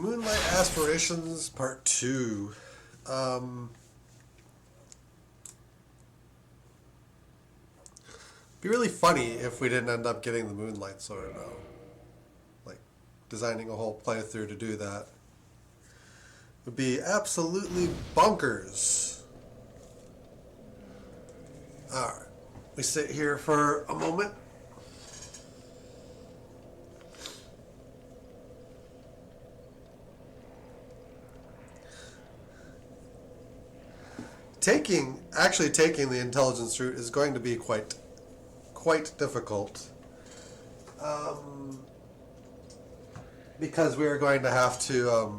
Moonlight Aspirations Part 2. Be really funny if we didn't end up getting the Moonlight Sword, though. Like, designing a whole playthrough to do that would be absolutely bonkers. Alright, we sit here for a moment. Actually taking the intelligence route is going to be quite difficult. Because we are going to have to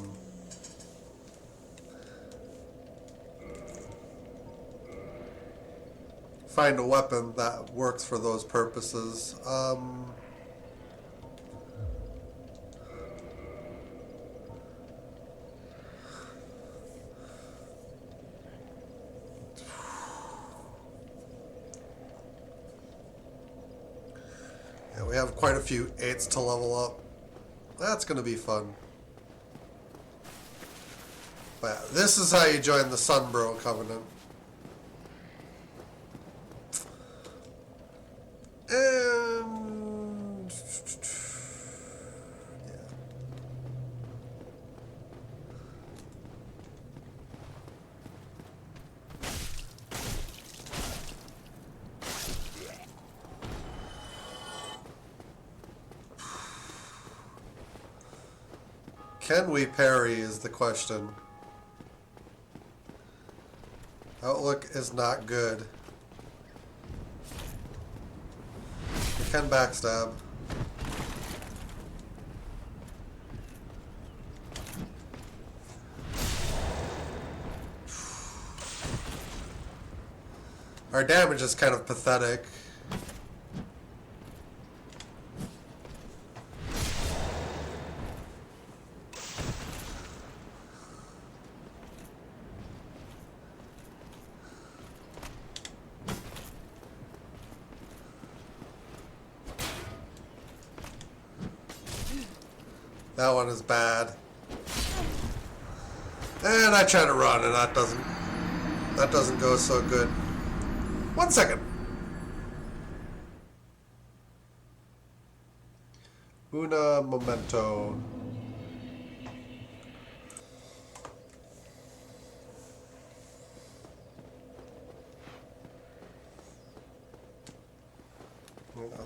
find a weapon that works for those purposes. Yeah, we have quite a few 8s to level up. That's going to be fun. But yeah, this is how you join the Sunbro Covenant. And yeah. Can we parry is the question. Outlook is not good. We can backstab. Our damage is kind of pathetic. That one is bad. And I try to run and that doesn't go so good. 1 second. Una momento.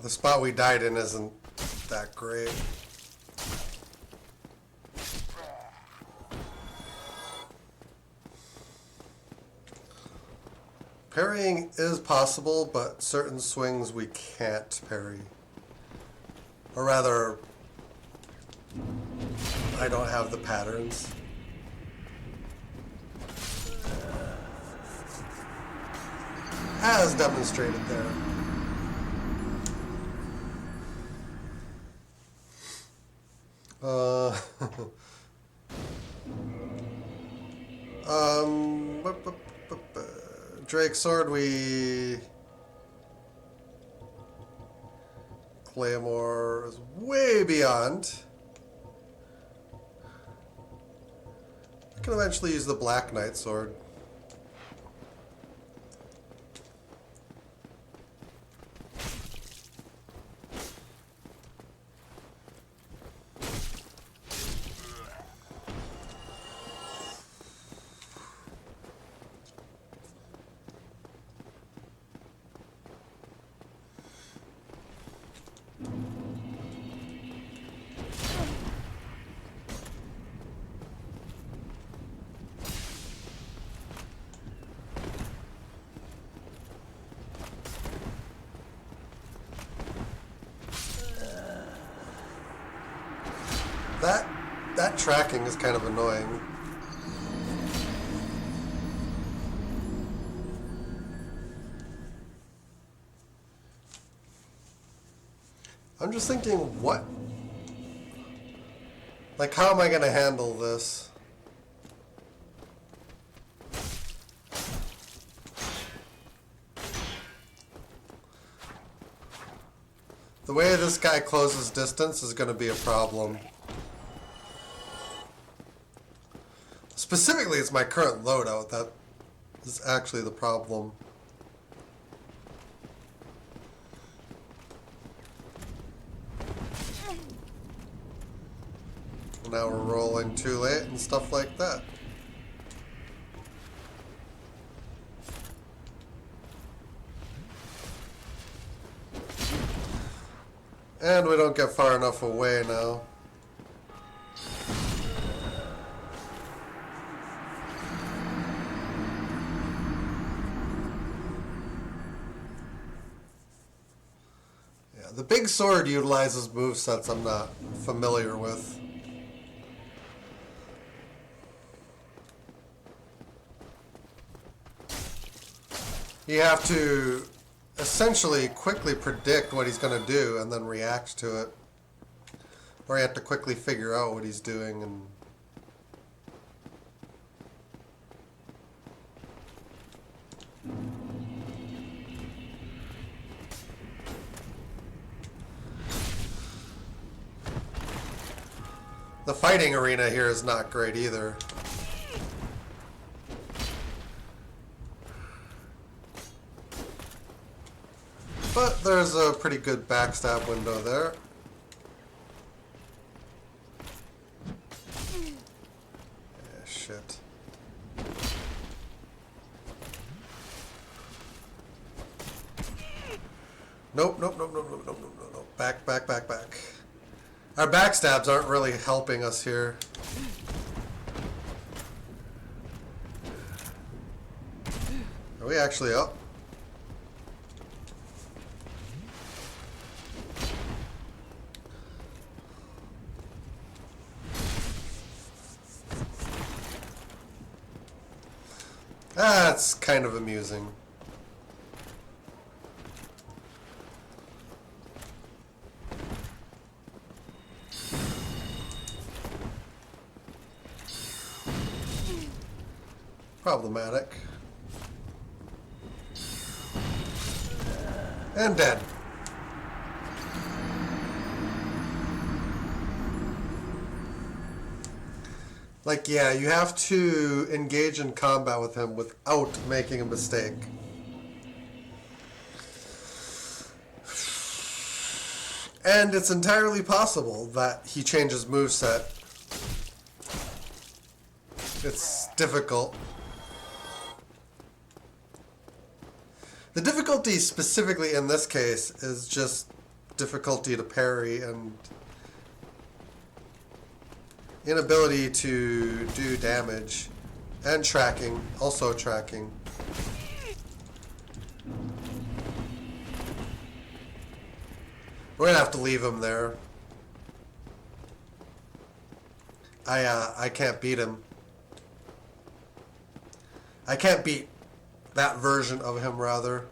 The spot we died in isn't that great. Parrying is possible, but certain swings we can't parry. Or rather, I don't have the patterns. As demonstrated there. Drake Sword, we... Claymore is way beyond. I can eventually use the Black Knight Sword. That tracking is kind of annoying. I'm just thinking, what? Like, how am I going to handle this? The way this guy closes distance is going to be a problem. Specifically, it's my current loadout that is actually the problem. Now we're rolling too late and stuff like that. And we don't get far enough away now. Yeah, the big sword utilizes movesets I'm not familiar with. You have to essentially quickly predict what he's going to do and then react to it. Or you have to quickly figure out what he's doing and... The fighting arena here is not great either. But there's a pretty good backstab window there. Yeah, shit. Nope, nope, nope, nope, nope, nope, nope, nope. Back, back, back, back. Our backstabs aren't really helping us here. Are we actually up? That's kind of amusing. Problematic. And dead. Like, yeah, you have to engage in combat with him without making a mistake. And it's entirely possible that he changes moveset. It's difficult. The difficulty specifically in this case is just difficulty to parry and inability to do damage, and tracking, also tracking. We're gonna have to leave him there. I can't beat him. I can't beat that version of him, rather.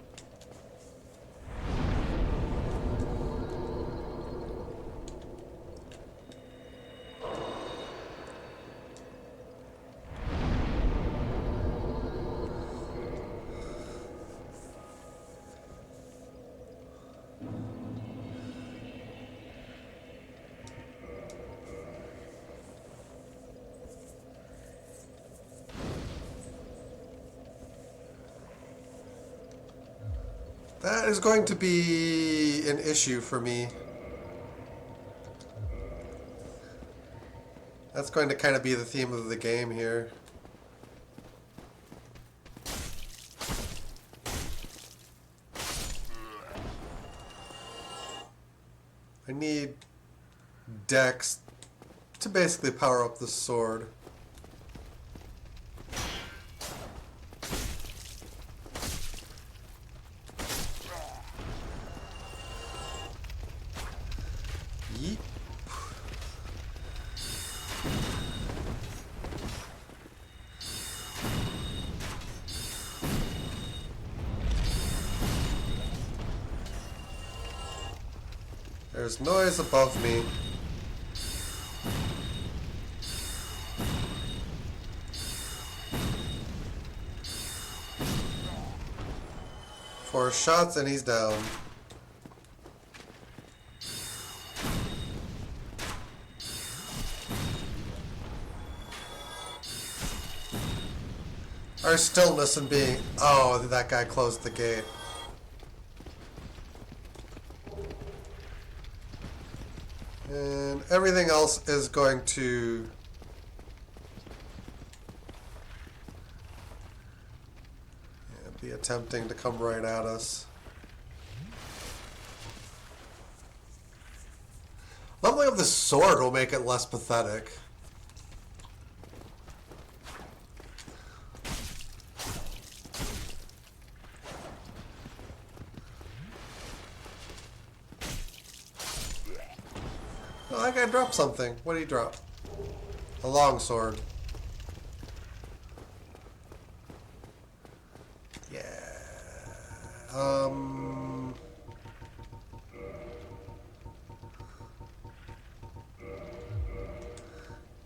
That is going to be an issue for me. That's going to kind of be the theme of the game here. I need Dex to basically power up the sword. Yeep. There's noise above me. Four shots and he's down. Our stillness and being... Oh, that guy closed the gate. And everything else is going to... be attempting to come right at us. Leveling up the sword will make it less pathetic. Oh, that guy dropped something. What did he drop? A long sword. Yeah.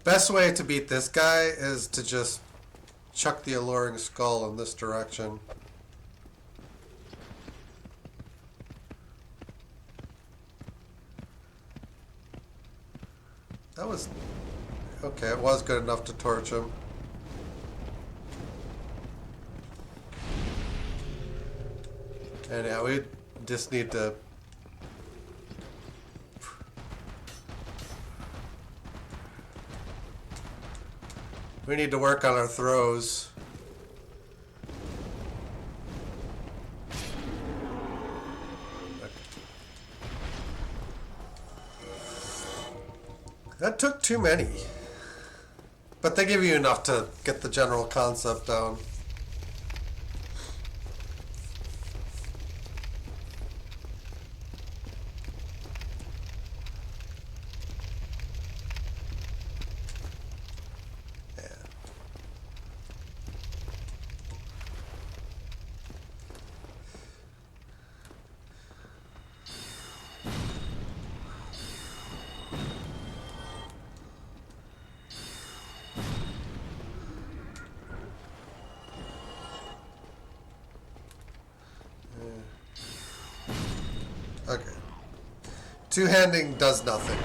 Best way to beat this guy is to just chuck the alluring skull in this direction. That was... okay, it was good enough to torch him. And yeah, we just need to... we need to work on our throws. That took too many. But they give you enough to get the general concept down. Okay. Two-handing does nothing.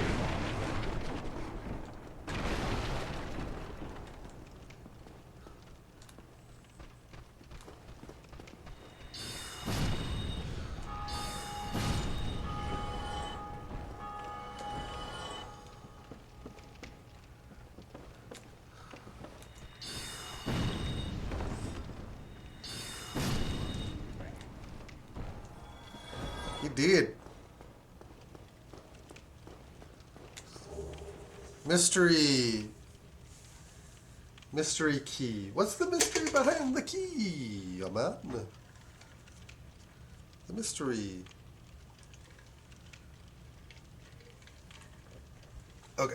He did. Mystery. Mystery key. What's the mystery behind the key, oh man? The mystery. Okay.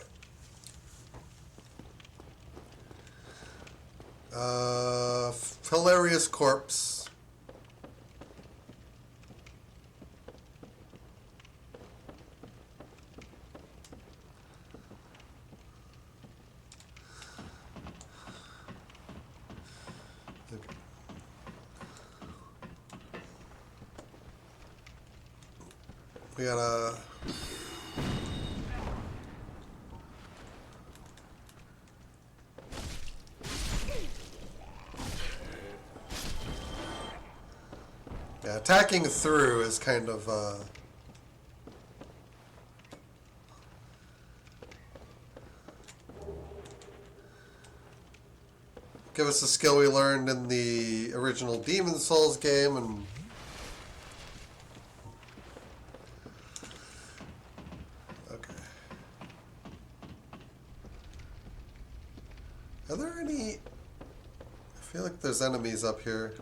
Hilarious corpse. We gotta... yeah, attacking through is kind of, give us a skill we learned in the original Demon's Souls game, and are there any... I feel like there's enemies up here.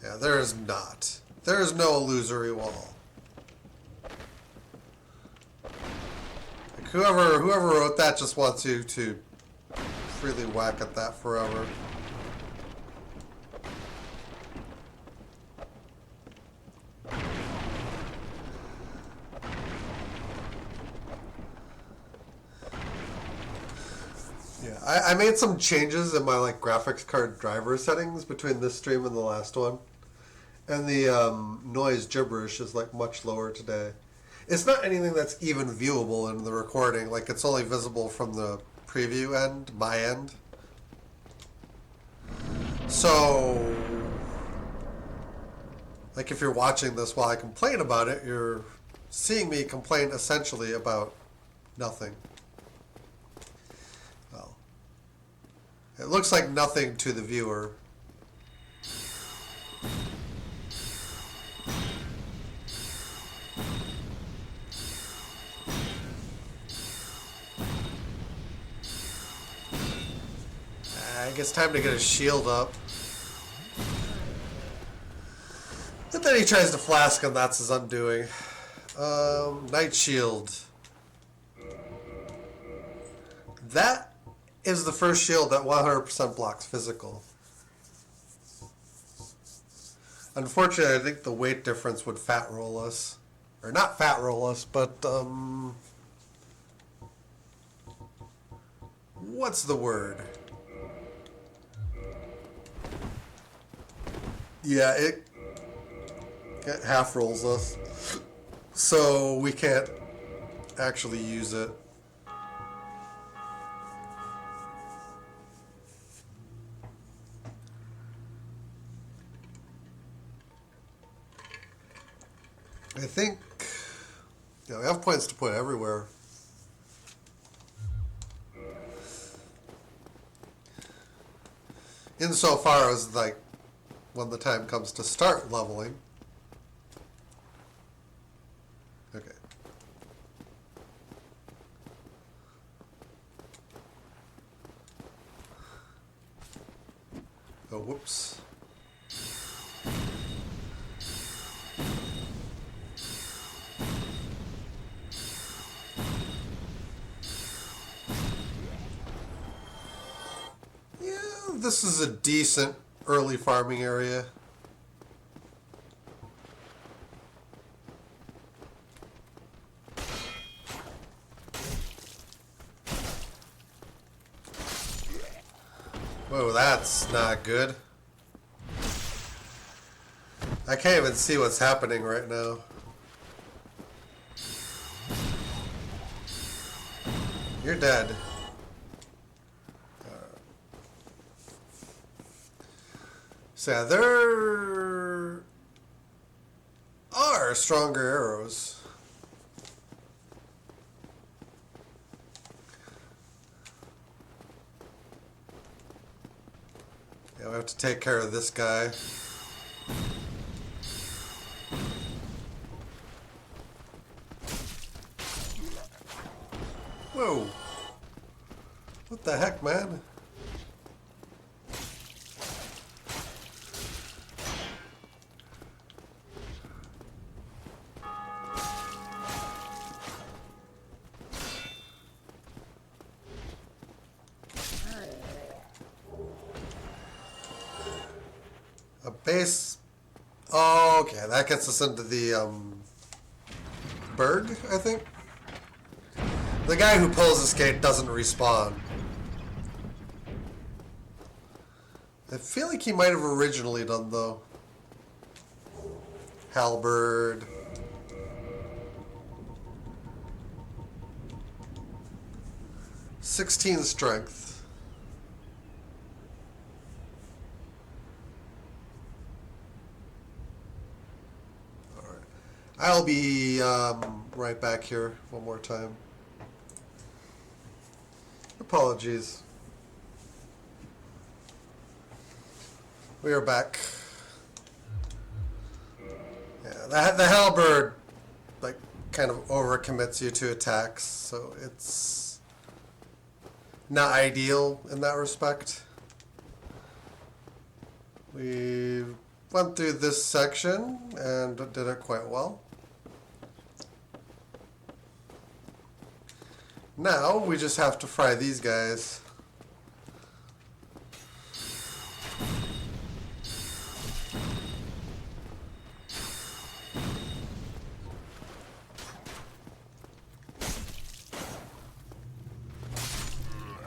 Yeah, there is not. There is no illusory wall. Like whoever wrote that just wants you to freely whack at that forever. I made some changes in my graphics card driver settings between this stream and the last one, and the noise gibberish is much lower today. It's not anything that's even viewable in the recording. It's only visible from the preview end, my end. So, like if you're watching this while I complain about it, you're seeing me complain essentially about nothing. Well, it looks like nothing to the viewer. I guess time to get his shield up. But then he tries to flask and that's his undoing. Night Shield. That is the first shield that 100% blocks physical. Unfortunately, I think the weight difference would fat roll us. Or not fat roll us, but what's the word? Yeah, it half rolls us. So we can't actually use it. I think, yeah, we have points to put everywhere. Insofar as, like, when the time comes to start leveling. Okay. Oh, whoops. Yeah, this is a decent early farming area. Whoa, that's not good. I can't even see what's happening right now. You're dead. So yeah, there are stronger arrows. Yeah, we have to take care of this guy. Whoa. What the heck, man? A base. Oh, okay, that gets us into the Berg, I think. The guy who pulls this gate doesn't respawn. I feel like he might have originally done, though. Halberd. "16 strength. Alright. I'll be right back here one more time. Apologies. We are back. Yeah, the halberd like kind of overcommits you to attacks, so it's not ideal in that respect. We went through this section and did it quite well. Now we just have to fry these guys.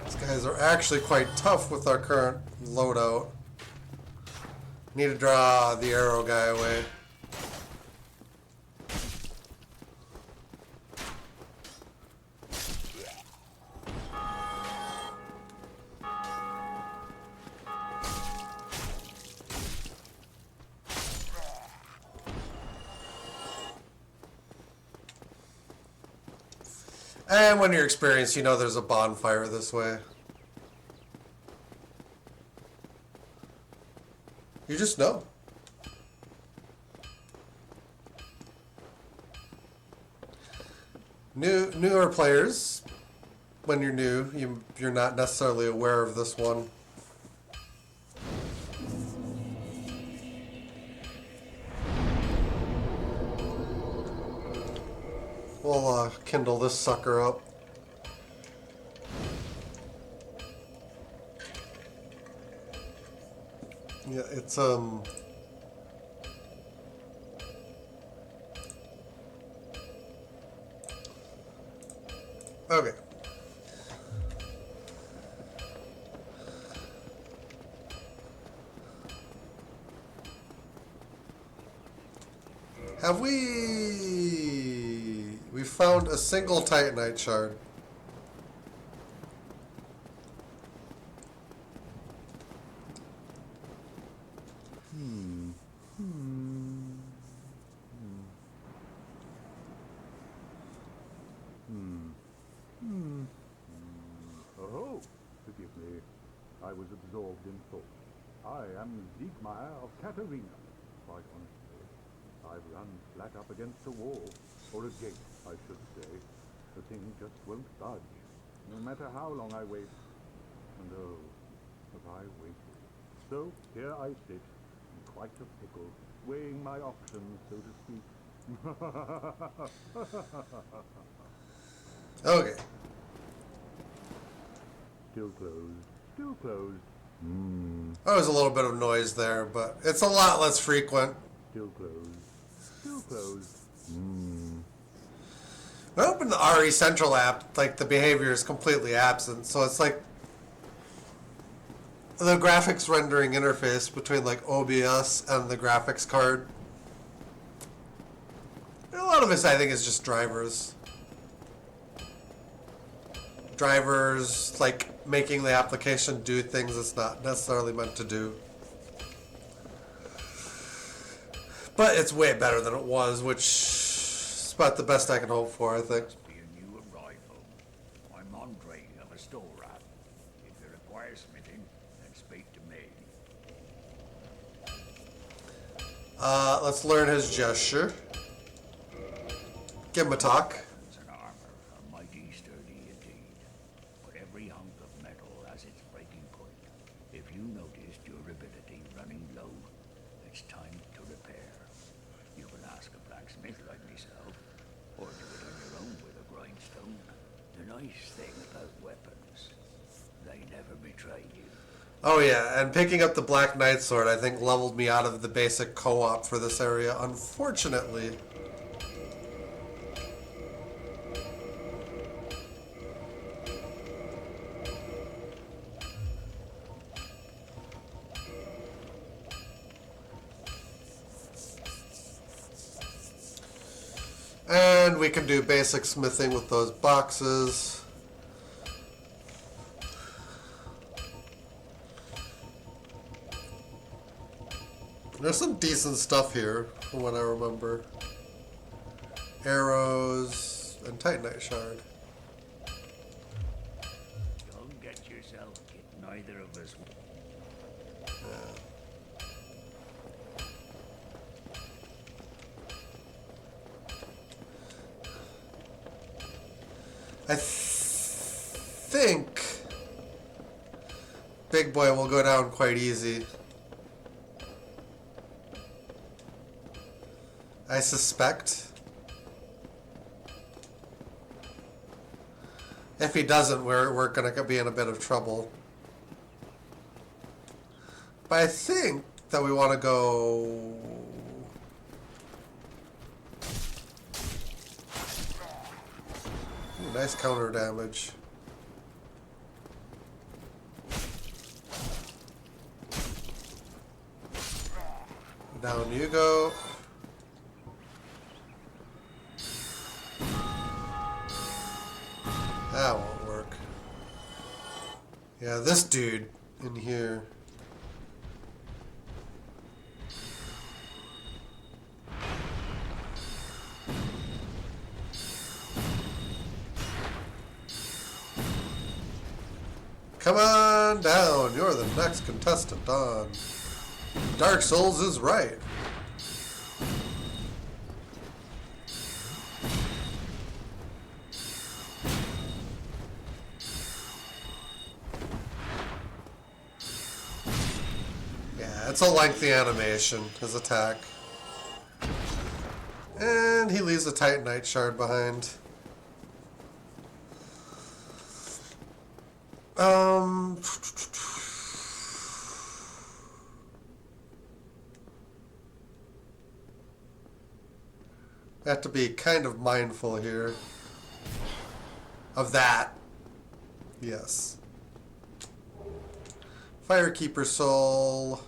These guys are actually quite tough with our current loadout. Need to draw the arrow guy away. And when you're experienced, you know there's a bonfire this way. You just know. Newer players, when you're new, you're not necessarily aware of this one. We'll kindle this sucker up. Yeah, it's okay. Have we found a single Titanite shard? Oh, forgive me. I was absorbed in thought. I am Siegmeyer of Katarina. Quite honestly, I've run flat up against a wall, or a gate, I should say. The thing just won't budge, no matter how long I wait. And oh, have I waited. So here I sit, in quite a pickle, weighing my options, so to speak. Okay. Still closed, still closed. There was a little bit of noise there, but it's a lot less frequent. Still closed, still closed. When I open the RE Central app, like the behavior is completely absent, so it's like the graphics rendering interface between like OBS and the graphics card. A lot of this, I think, is just drivers. Drivers, like, making the application do things it's not necessarily meant to do. But it's way better than it was, which is about the best I can hope for, I think. Be a new arrival. I'm Andre of a store app. If you require smithing, then speak to me. Let's learn his gesture. Give him a talk. Weapons and armor are mighty sturdy indeed, but every hunk of metal has its breaking point. If you notice durability running low, it's time to repair. You can ask a blacksmith like myself, or do it on your own with a grindstone. The nice thing about weapons, they never betray you. Oh yeah, and picking up the Black Knight Sword, I think, leveled me out of the basic co-op for this area, unfortunately. And we can do basic smithing with those boxes. There's some decent stuff here, from what I remember. Arrows and Titanite shard. Don't get yourself kid. Neither of us. I think Big Boy will go down quite easy. I suspect. If he doesn't, we're gonna be in a bit of trouble. But I think that we want to go. Ooh, nice counter damage. Down you go. That won't work. Yeah, this dude in here. Come on down. You're the next contestant on Dark Souls is Right. Yeah, it's a lengthy animation, his attack. And he leaves a Titanite shard behind. I have to be kind of mindful here of that. Yes. Firekeeper Soul.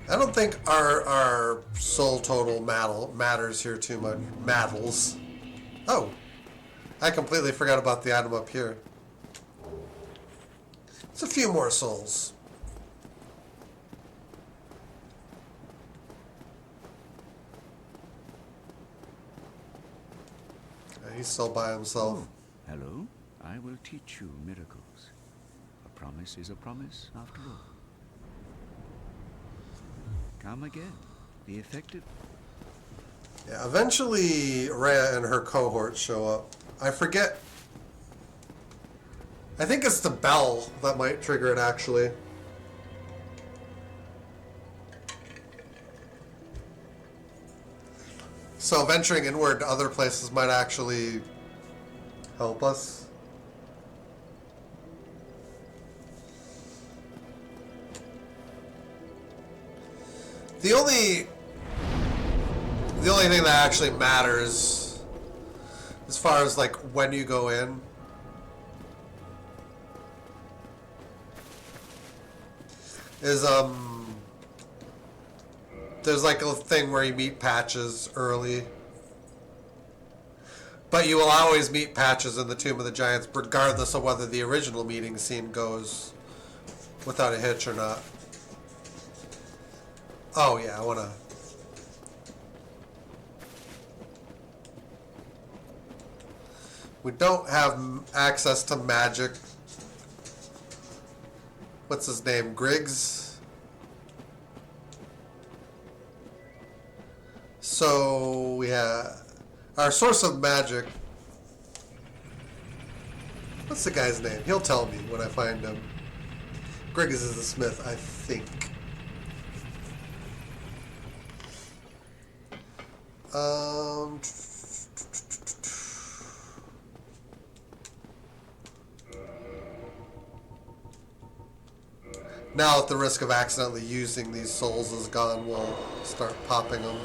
I don't think our soul total matters here too much. Matters. Oh, I completely forgot about the item up here. It's a few more souls. He's still by himself. Oh, hello. I will teach you miracles. A promise is a promise, after all. Come again. Be effective. Yeah, eventually Rhea and her cohort show up. I forget. I think it's the bell that might trigger it, actually. So venturing inward to other places might actually help us. The only thing that actually matters as far as like when you go in is there's like a thing where you meet Patches early. But you will always meet Patches in the Tomb of the Giants regardless of whether the original meeting scene goes without a hitch or not. Oh yeah, I wanna. We don't have access to magic. What's his name? Griggs? So we have our source of magic. What's the guy's name? He'll tell me when I find him. Griggs is the smith, I think. Now at the risk of accidentally using these souls is gone, we'll start popping them.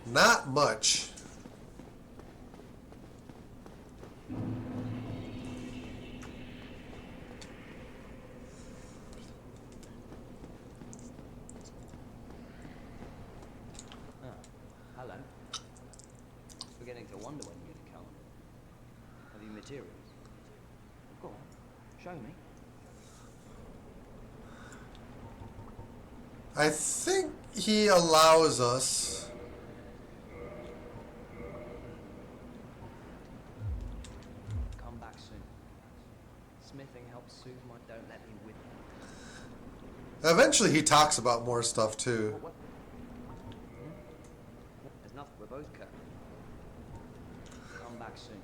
Not much. Hello. Beginning to wonder when you're gonna come. Have you materials? Go on, show me. I think he allows us. Come back soon. Smithing helps soothe my don't let me with. Eventually he talks about more stuff too. What? There's nothing. We're both cut. Come back soon.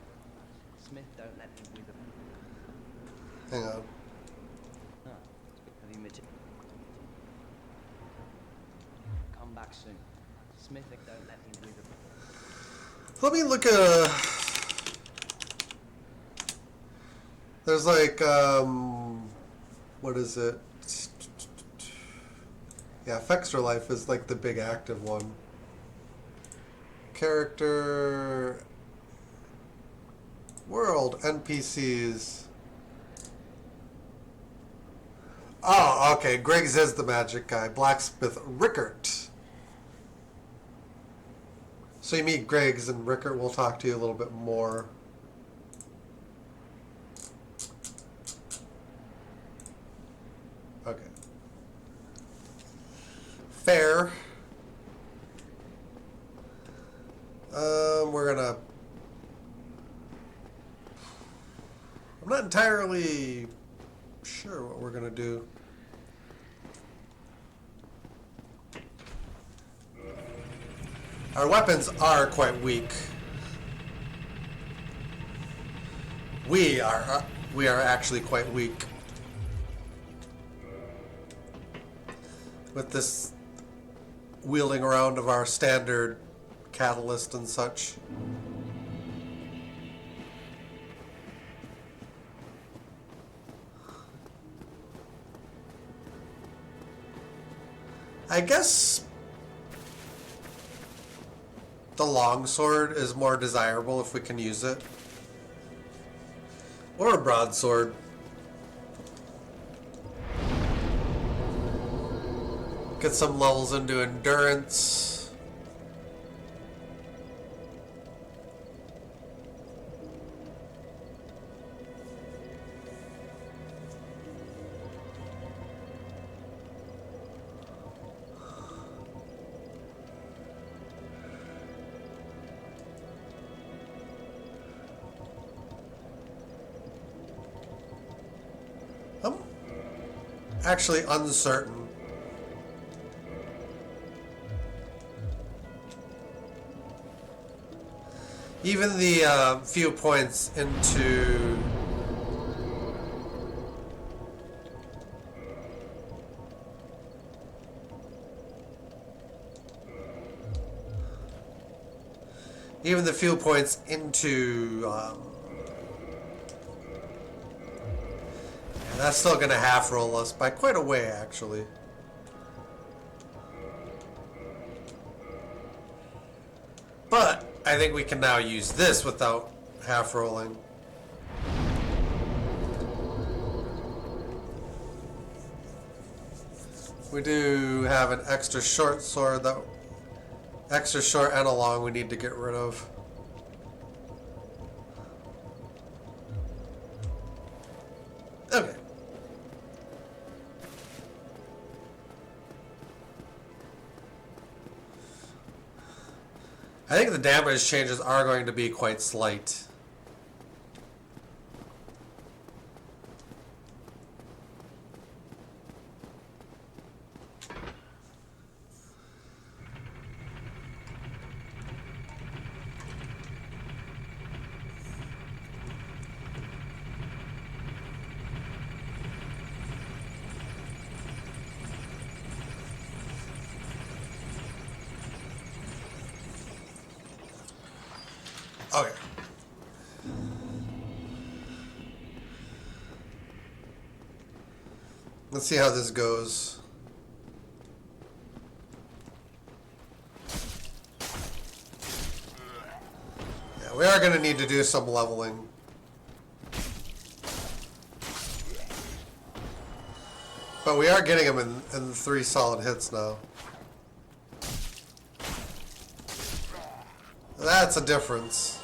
Smith don't let me with him. Hang on. No. Have you materials? Come back soon. Smithing don't let me with him. Let me look at there's like what is it? Yeah, Fextra Life is like the big active one. Character World NPCs. Oh, okay. Griggs is the magic guy. Blacksmith Rickert. So you meet Griggs, and Rickert will talk to you a little bit more. Okay. Fair. We're gonna... I'm not entirely sure what we're gonna do. Our weapons are quite weak. We are actually quite weak. With this wielding around of our standard catalyst and such. I guess the longsword is more desirable if we can use it. Or a broadsword. Get some levels into endurance. I'm actually uncertain. Even the few points into that's still gonna half roll us by quite a way, actually. But I think we can now use this without half rolling. We do have an extra short sword that extra short and a long we need to get rid of. Okay. I think the damage changes are going to be quite slight. Okay. Let's see how this goes. Yeah, we are going to need to do some leveling. But we are getting them in 3 solid hits now. That's a difference.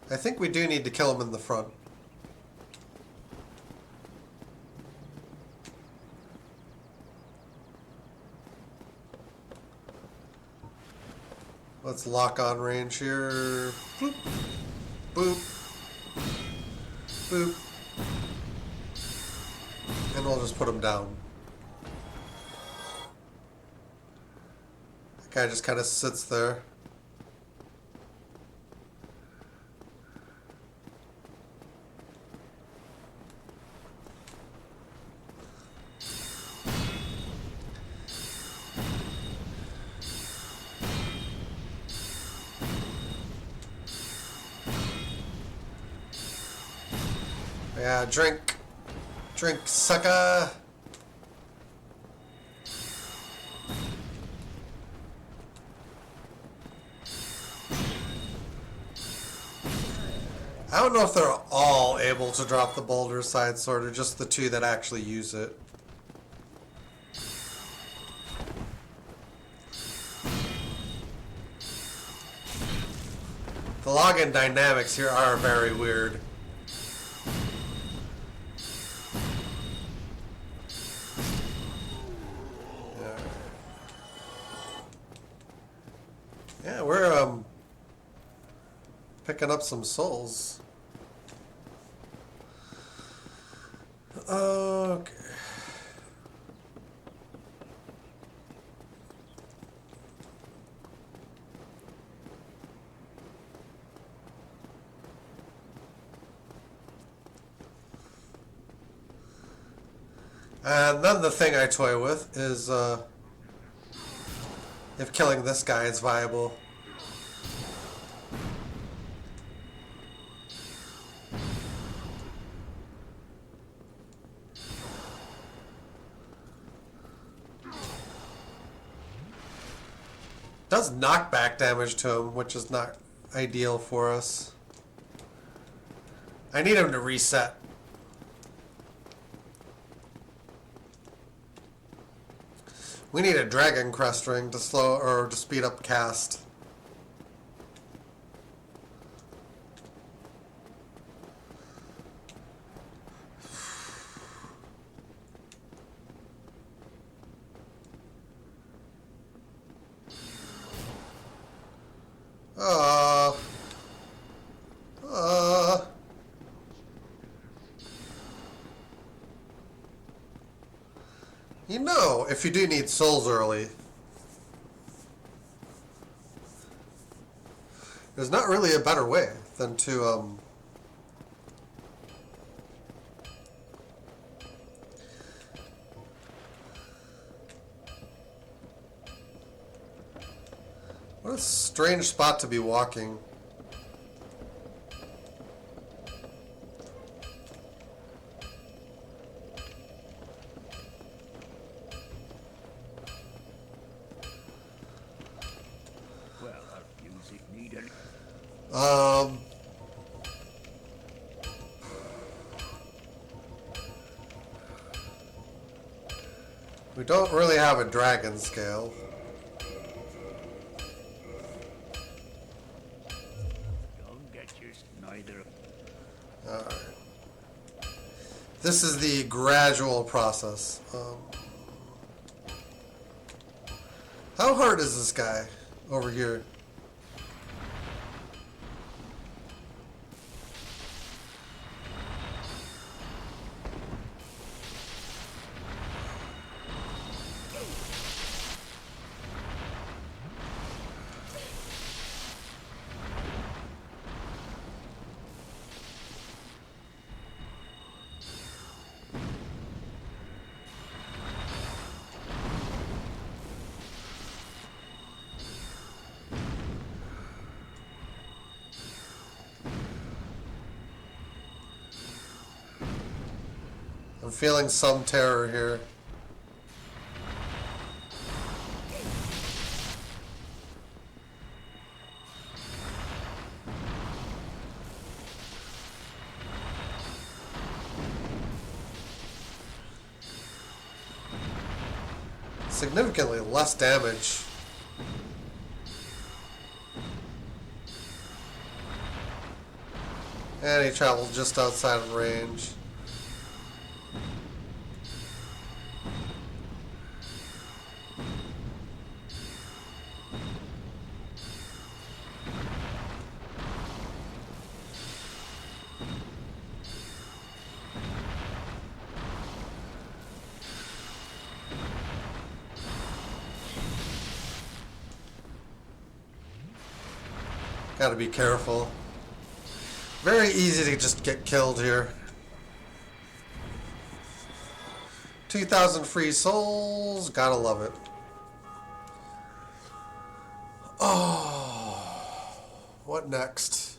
I think we do need to kill him in the front. Let's lock on range here. Boop. Boop. Boop. And we'll just put him down. That guy just kind of sits there. Yeah, drink. Drink, sucker. I don't know if they're all able to drop the boulder side sword or just the two that actually use it. The login dynamics here are very weird. Yeah, we're picking up some souls. Okay. And then the thing I toy with is if killing this guy is viable. Does knockback damage to him, which is not ideal for us. I need him to reset. We need a dragon crest ring to slow or to speed up cast. You know, if you do need souls early, there's not really a better way than to what a strange spot to be walking. We don't really have a dragon scale. Don't get you neither. Alright. This is the gradual process. How hard is this guy over here? I'm feeling some terror here. Significantly less damage. And he traveled just outside of range. Gotta be careful. Very easy to just get killed here. 2,000 free souls. Gotta love it. Oh, what next?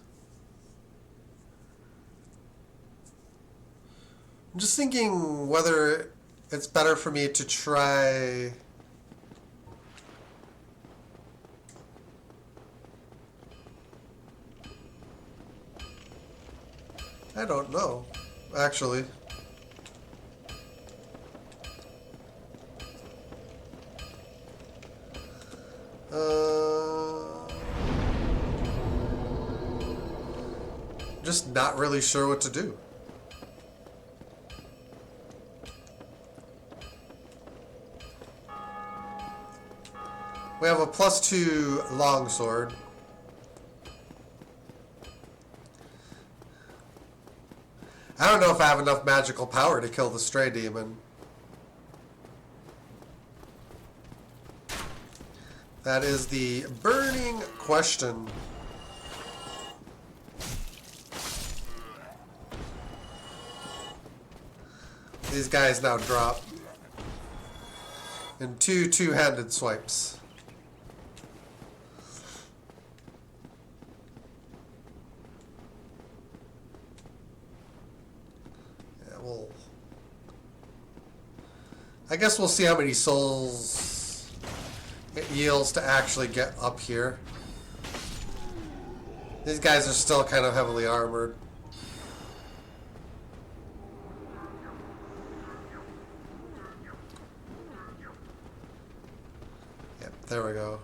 I'm just thinking whether it's better for me to try... don't know, actually. Just not really sure what to do. We have a +2 longsword. I don't know if I have enough magical power to kill the stray demon. That is the burning question. These guys now drop in two-handed swipes. I guess we'll see how many souls it yields to actually get up here. These guys are still kind of heavily armored. Yep, there we go.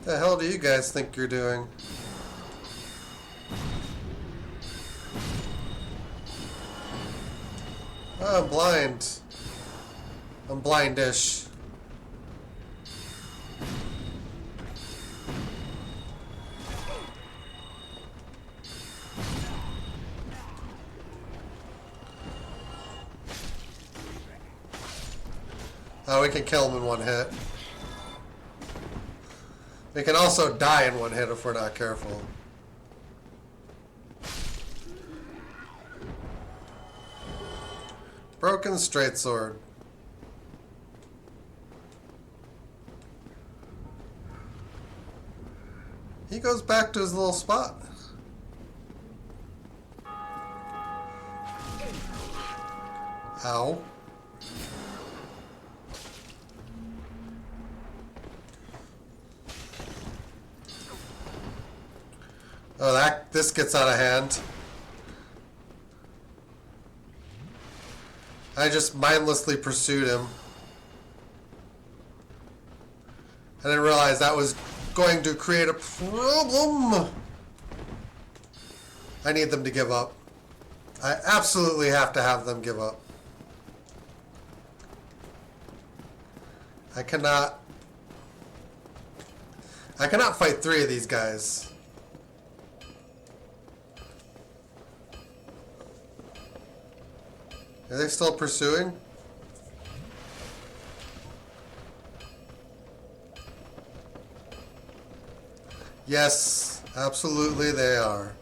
The hell do you guys think you're doing? Oh, I'm blind. I'm blindish. Oh, we can kill him in one hit. We can also die in one hit if we're not careful. Broken straight sword. He goes back to his little spot. Ow. Oh, this gets out of hand. I just mindlessly pursued him. I didn't realize that was going to create a problem. I need them to give up. I absolutely have to have them give up. I cannot fight 3 of these guys. Are they still pursuing? Yes, absolutely they are.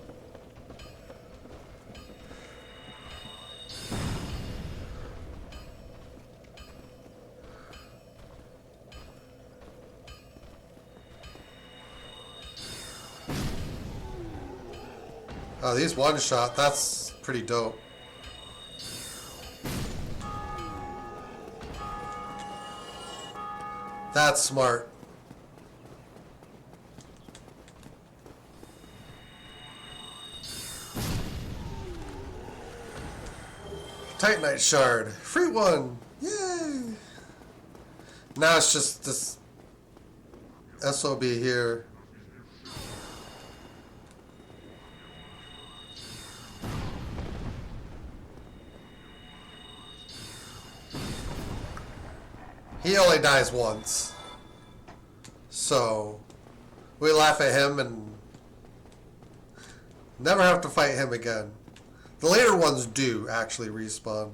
Oh, these one shot, that's pretty dope. That's smart. Titanite shard. Free one. Yay. Now it's just this SOB here. He only dies once. So we laugh at him and never have to fight him again. The later ones do actually respawn.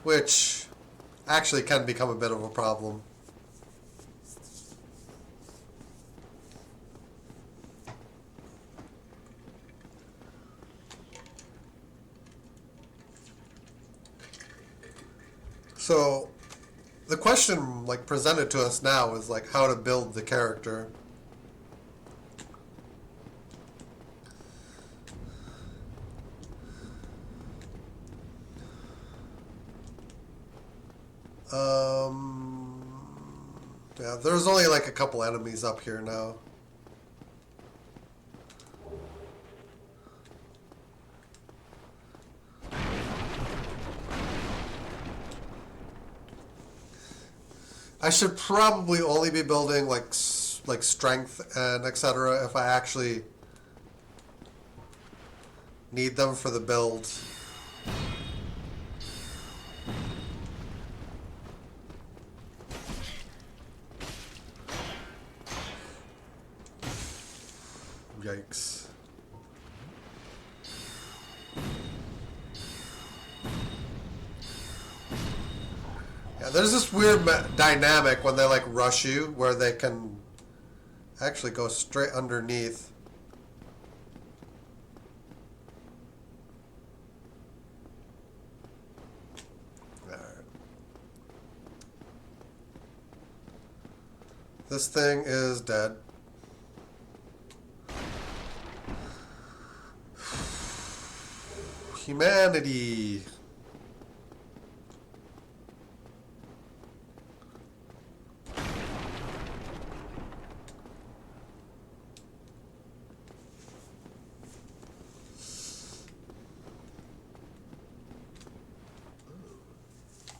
Which actually can become a bit of a problem. So the question like presented to us now is like how to build the character. Yeah, there's only like a couple enemies up here now. I should probably only be building like strength and etc. if I actually need them for the build. Yikes. Yeah, there's this weird dynamic when they like rush you where they can actually go straight underneath. Alright. This thing is dead. Humanity.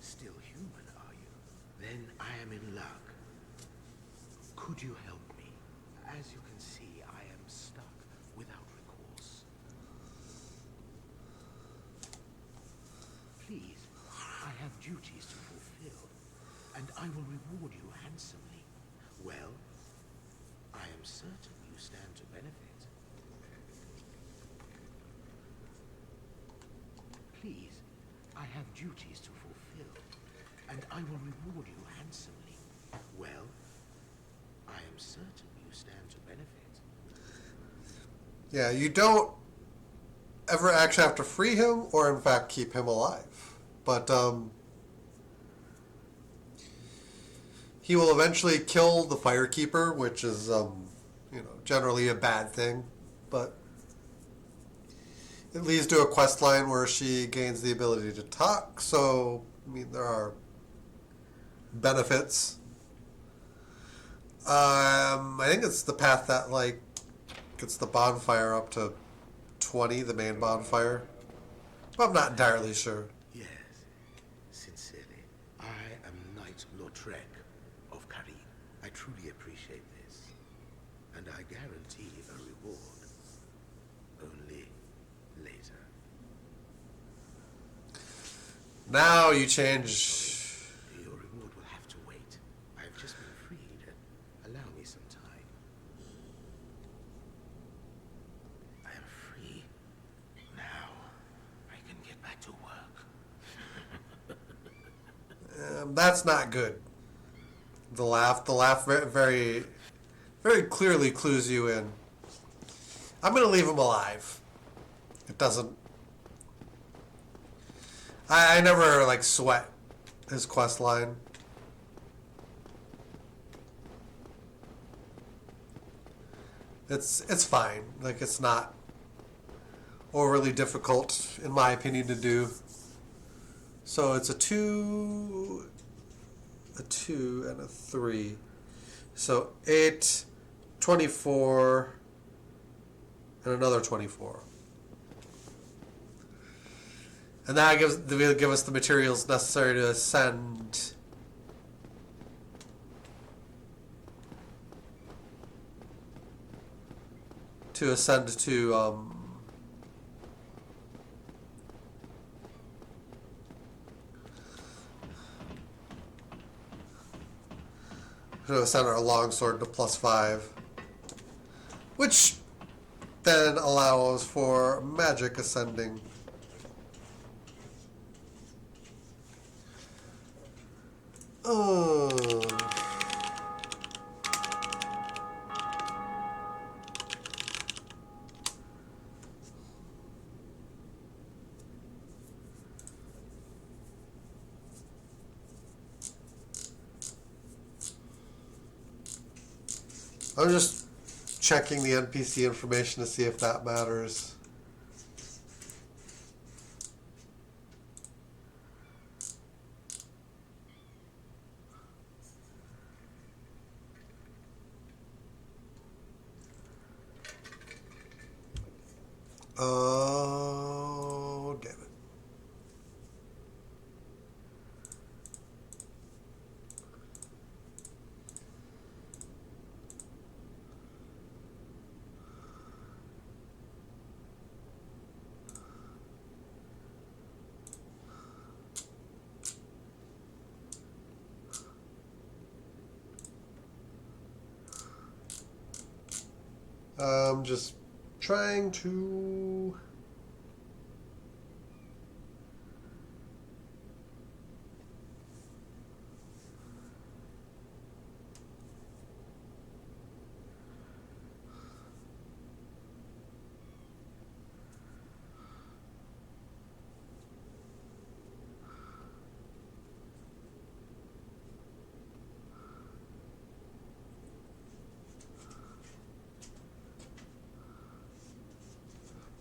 Still human, are you? Then I am in luck. Could you help me? As you can see, I am stuck without recourse. Please, I have duties to fulfill, and I will reward you handsomely. Well, I am certain you stand to benefit. Please, I have duties to fulfill, and I will reward you handsomely. Well, I am certain you stand to benefit. Yeah, you don't ever actually have to free him or in fact keep him alive. But he will eventually kill the Firekeeper, which is generally a bad thing, but it leads to a quest line where she gains the ability to talk, so I mean there are benefits. I think it's the path that like gets the bonfire up to 20, the main bonfire. But I'm not entirely sure. Yes, sincerely, I am Knight Lautrec of Karim. I truly appreciate this, and I guarantee a reward. Only later. Now you change. Your reward will have to wait. I've just been freed. Allow me some time. I am free. Now, I can get back to work. That's not good. The laugh very, very clearly clues you in. I'm going to leave him alive. It doesn't... I never, like, sweat his quest line. It's fine. Like, it's not overly difficult, in my opinion, to do. So it's a 2, and a 3. So 8, 24, and another 24. And that will give us the materials necessary to ascend to ascend our longsword to +5, which then allows for magic ascending. I'm just checking the NPC information to see if that matters. Oh, damn it. I'm just trying to...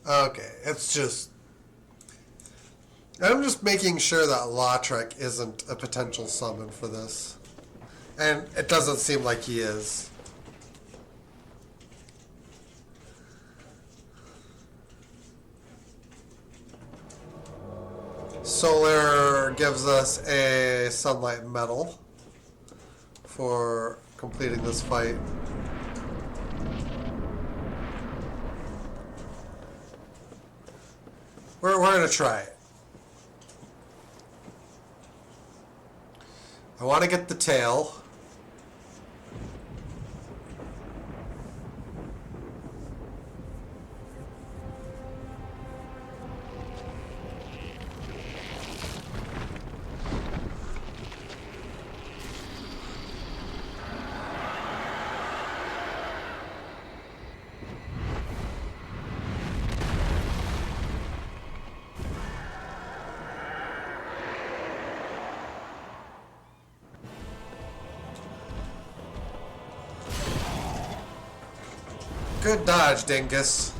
Okay, it's just... I'm just making sure that Lautrec isn't a potential summon for this. And it doesn't seem like he is. Solar gives us a sunlight medal for completing this fight. We're going to try it. I want to get the tail. Good dodge, Dingus.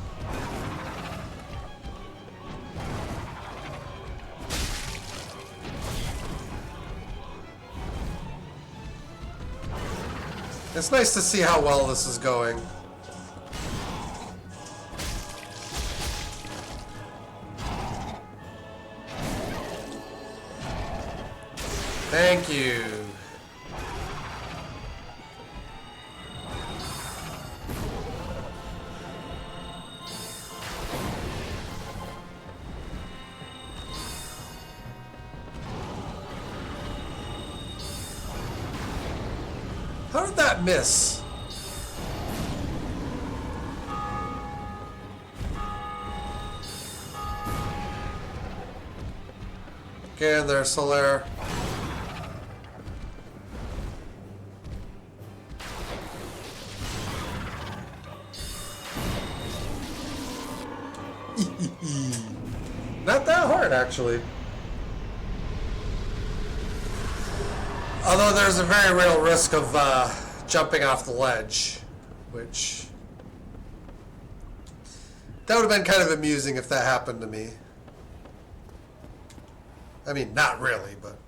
It's nice to see how well this is going. Thank you. How did that miss? Get in there, Solaire. Not that hard, actually. Although there's a very real risk of jumping off the ledge, which... That would have been kind of amusing if that happened to me. I mean, not really, but...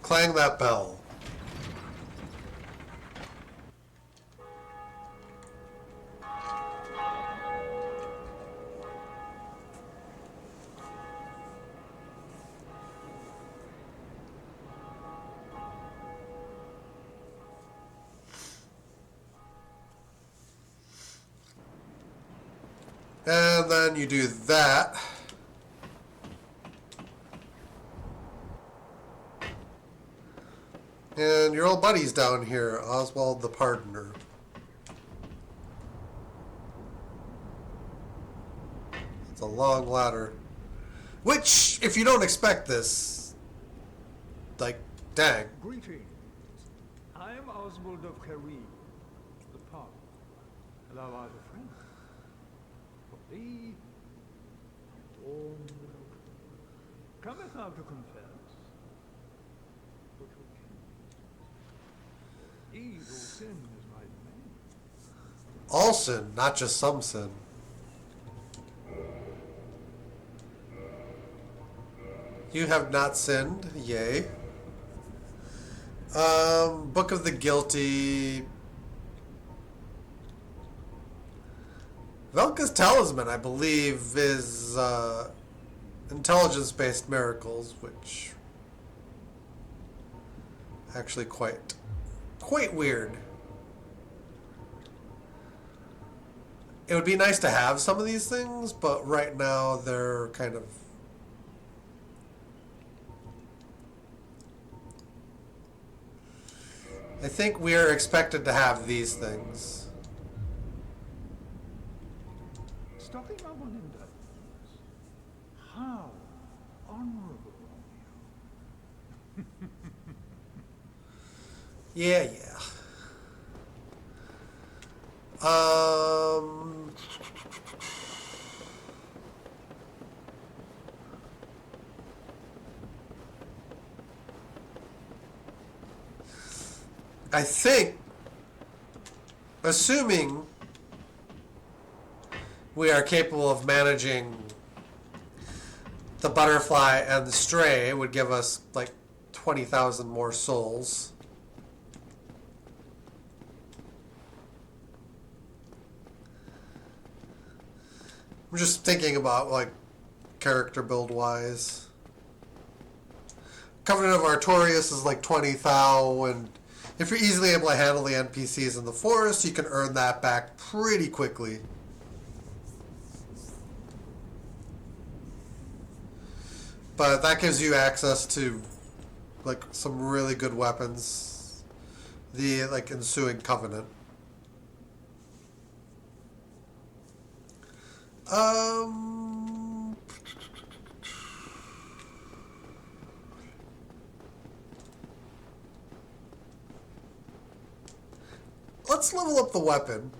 Clang that bell. And then you do that. And your old buddy's down here, Oswald the Pardoner. It's a long ladder. Which, if you don't expect this, like, dang. Greetings. I am Oswald of Kareem, the Park. Thou art a friend. thee a warm cometh out to confess, but your kin. Evil sin is my domain. All sin, not just some sin. You have not sinned, yea. Book of the Guilty. Velka's Talisman, I believe, is intelligence-based miracles, which actually quite weird. It would be nice to have some of these things, but right now they're kind of... I think we are expected to have these things. Stopping our one indictments. How honorable of you. Yeah. I think, assuming we are capable of managing the butterfly and the stray, it would give us like 20,000 more souls. I'm just thinking about like character build wise. Covenant of Artorias is like 20,000, and if you're easily able to handle the NPCs in the forest, you can earn that back pretty quickly. But that gives you access to like some really good weapons. The like ensuing Covenant. Let's level up the weapon.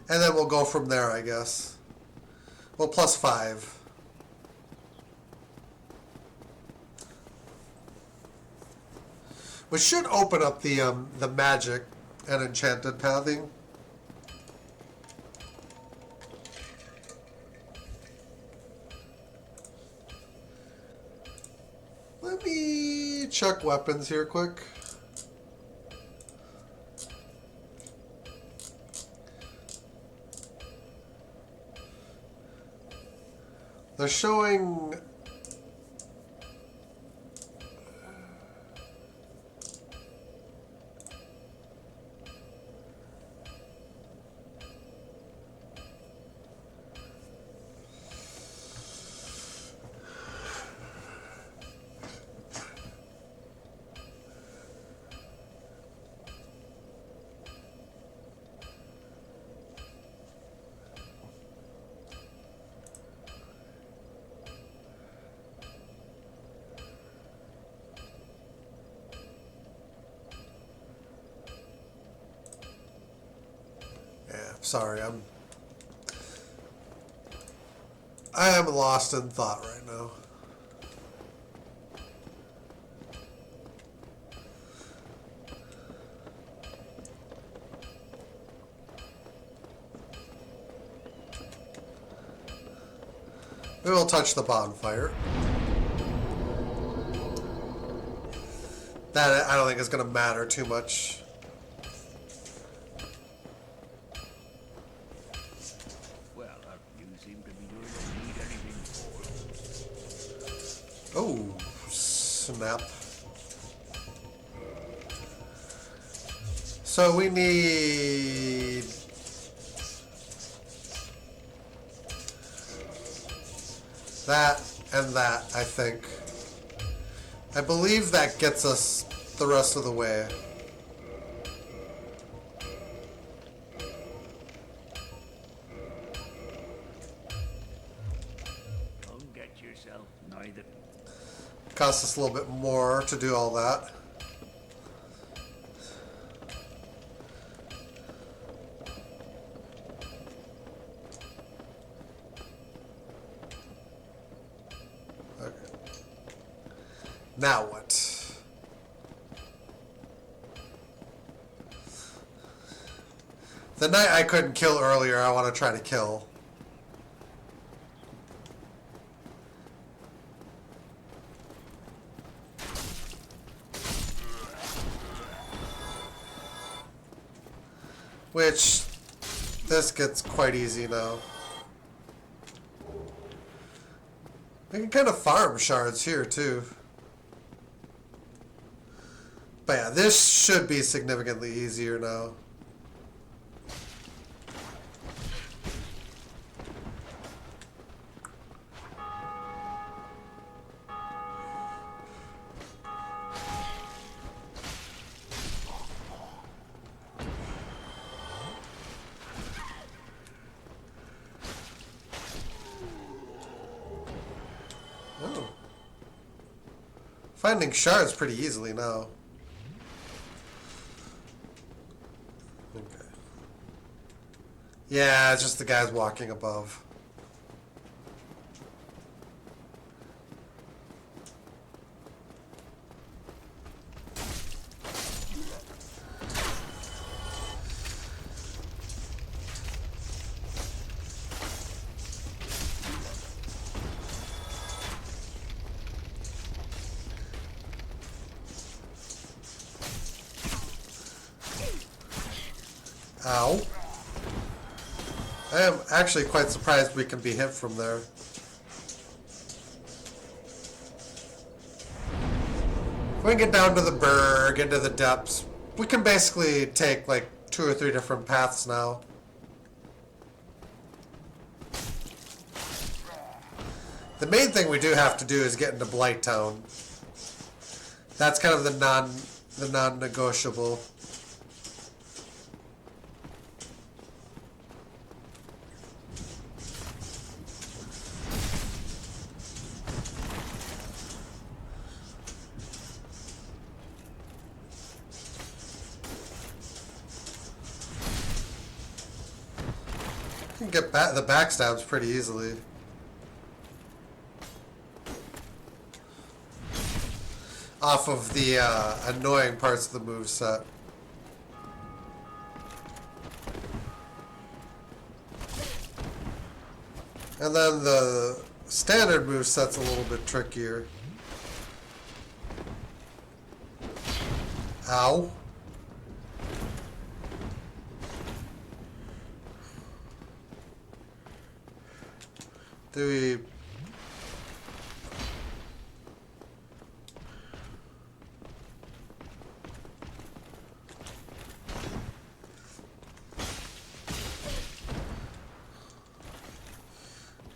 And then we'll go from there, I guess. Well, +5. Which should open up the magic and enchanted pathing. Let me check weapons here quick. They're showing... Sorry, I am lost in thought right now. We will touch the bonfire. That I don't think is going to matter too much. Oh, snap. So we need... that and that, I think. I believe that gets us the rest of the way. Don't get yourself neither. Costs us a little bit more to do all that. Now what? The knight I couldn't kill earlier, I want to try to kill. Which, this gets quite easy now. I can kind of farm shards here too. But yeah, this should be significantly easier now. Oh. Finding shards pretty easily now. Okay. Yeah, it's just the guys walking above. Ow. I am actually quite surprised we can be hit from there. If we can get down to the berg, into the depths, we can basically take like 2 or 3 different paths now. The main thing we do have to do is get into Blight Town. That's kind of the non-negotiable. You can get the backstabs pretty easily. Off of the annoying parts of the moveset. And then the standard moveset's a little bit trickier. Ow. Do we...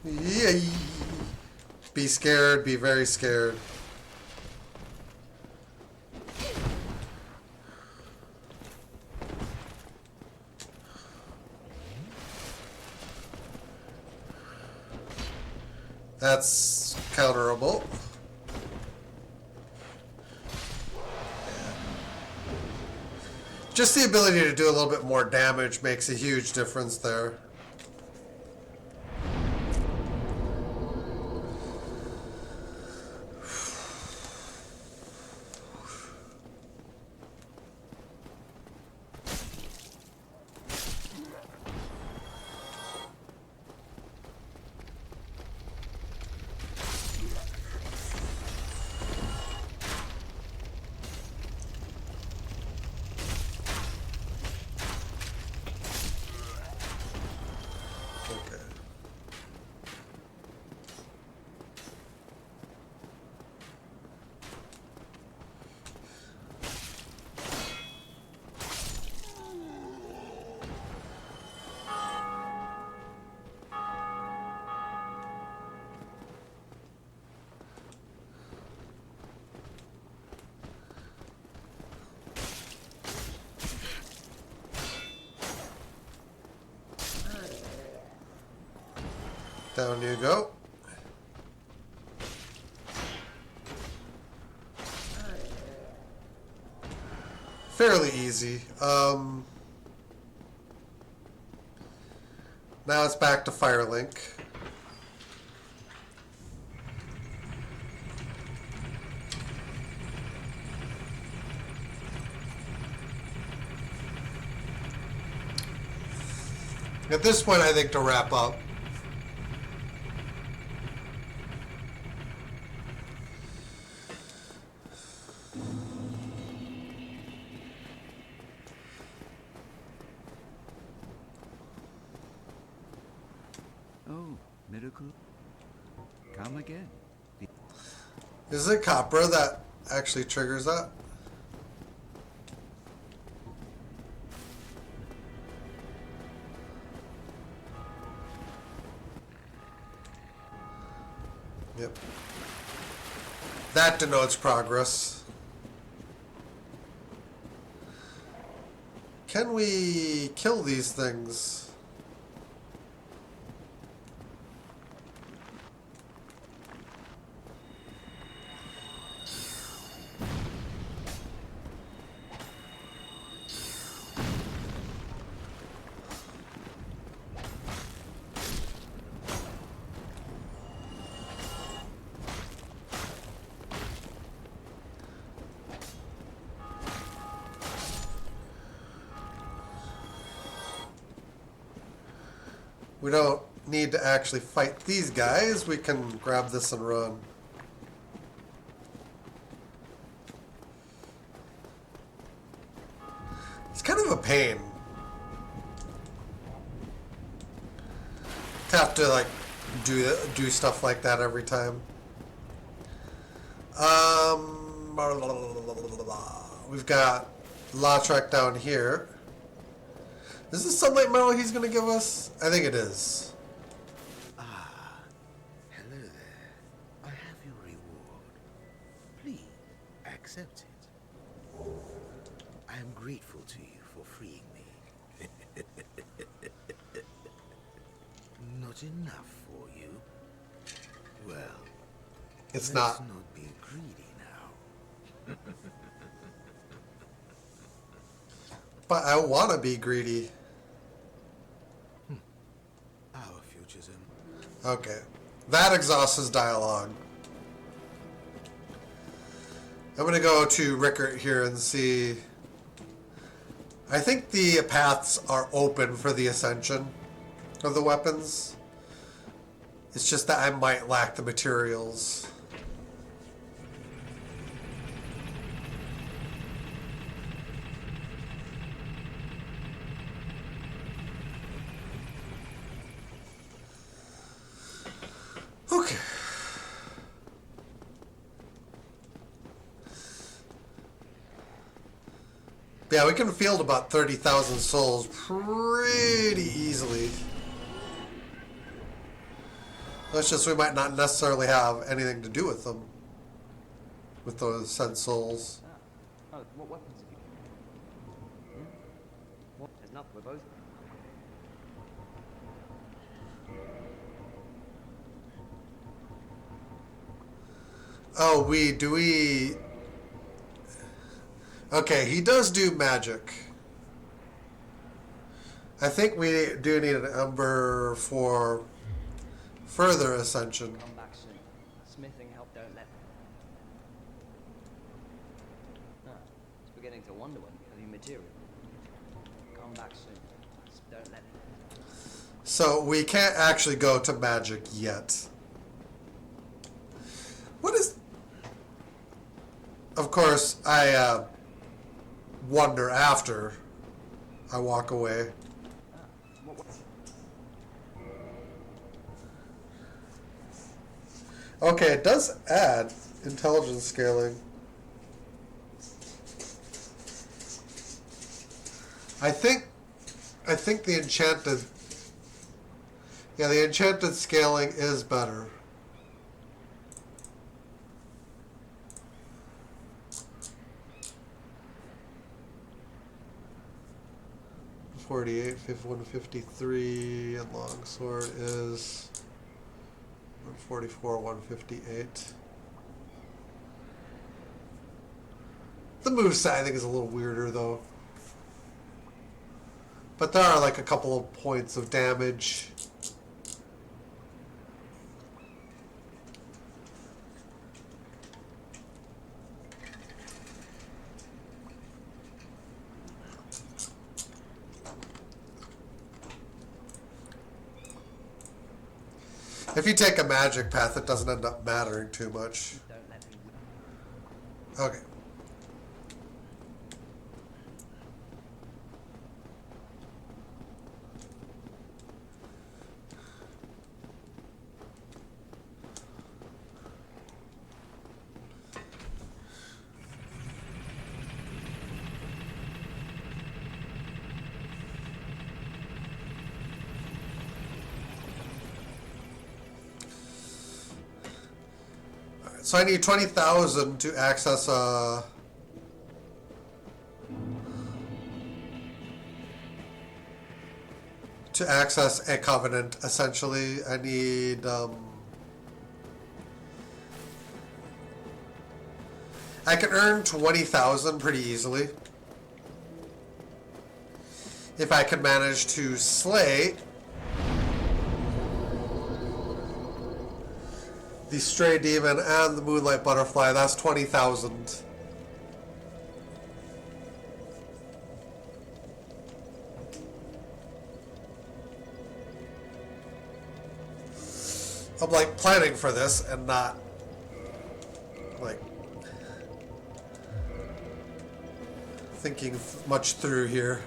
Yeah. Be scared, be very scared. That's counterable. Just the ability to do a little bit more damage makes a huge difference there. Down you go. Fairly easy. Now it's back to Firelink. At this point, I think to wrap up. Oh, miracle. Come again. Is it copper that actually triggers that? Yep. That denotes progress. Can we kill these things? We don't need to actually fight these guys. We can grab this and run. It's kind of a pain to have to like do stuff like that every time. We've got Lautrec down here. Is this sunlight medal he's going to give us? I think it is. Ah, hello there. I have your reward. Please, accept it. I am grateful to you for freeing me. Not enough for you? Well, It's let's not. not be greedy now. But I want to be greedy. Our futures in... Okay. That exhausts his dialogue. I'm going to go to Rickert here and see. I think the paths are open for the ascension of the weapons. It's just that I might lack the materials. Okay. Yeah, we can field about 30,000 souls pretty easily. It's just we might not necessarily have anything to do with them. With those said souls. Ah. Oh, what weapons have you got? What? There's nothing with both. Oh, we... Okay, he does do magic. I think we do need an ember for further ascension. Come back soon. Smithing help don't let. Ah, it's beginning to wonder when you have your material. Come back soon. Don't let. So we can't actually go to magic yet. What is... Of course, I wonder after I walk away. What? Okay, it does add intelligence scaling. I think the enchanted... Yeah, the enchanted scaling is better. .48, 153, and longsword is 144, 158. The moveset I think is a little weirder though. But there are like a couple of points of damage. If you take a magic path, it doesn't end up mattering too much. Don't let me Okay. So I need 20,000 to access a covenant. Essentially, I need I can earn 20,000 pretty easily if I can manage to slay the Stray Demon and the Moonlight Butterfly. That's 20,000. I'm like planning for this and not like thinking much through here.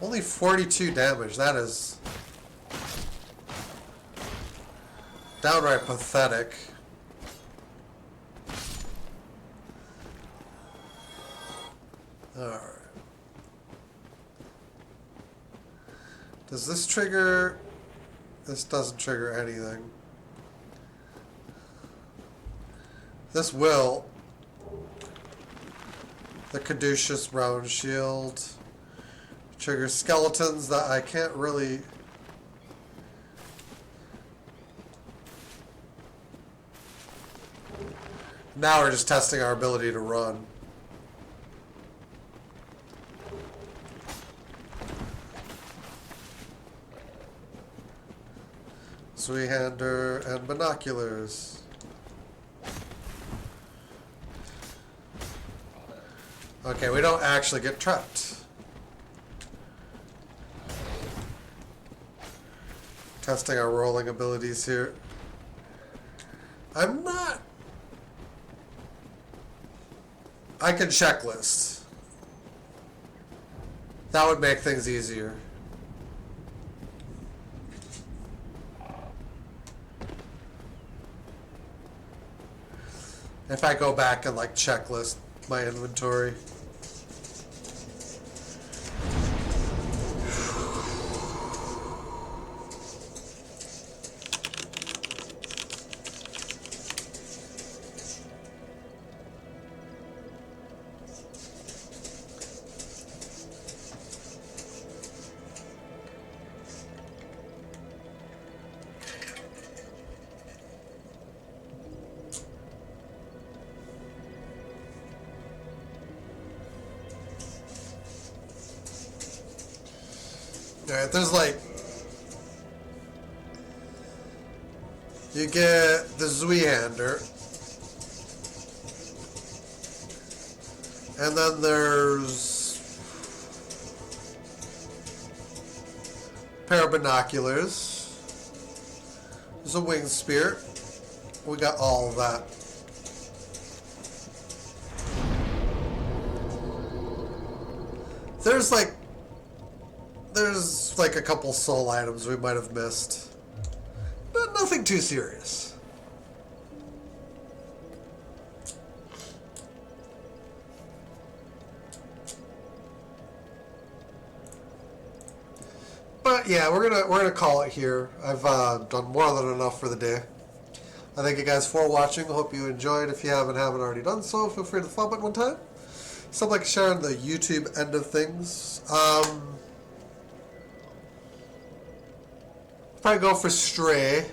Only 42 damage. That is downright pathetic. Alright. Does this trigger? This doesn't trigger anything. This will. The Caduceus Round Shield. Trigger skeletons that I can't really... Now we're just testing our ability to run. Three-hander and binoculars. Okay, we don't actually get trapped. Testing our rolling abilities here. I'm not... I can checklist. That would make things easier. If I go back and like checklist my inventory. Alright, there's like... You get the Zweihander. And then there's... a pair of binoculars. There's a winged spear. We got all of that. There's like a couple soul items we might have missed. But nothing too serious. But yeah, we're gonna call it here. I've done more than enough for the day. I thank you guys for watching. Hope you enjoyed. If you haven't already done so, feel free to thumb it one time. Something like sharing the YouTube end of things. Probably go for Stray.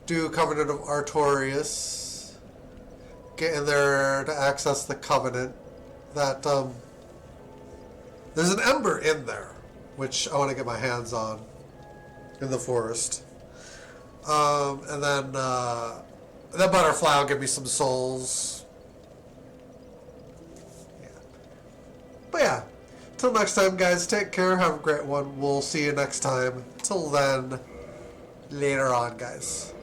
do Covenant of Artorias. Get in there to access the Covenant. That, there's an ember in there, which I want to get my hands on in the forest. And then that butterfly will give me some souls. Yeah. But yeah, till next time, guys, take care. Have a great one. We'll see you next time. Till then, later on, guys.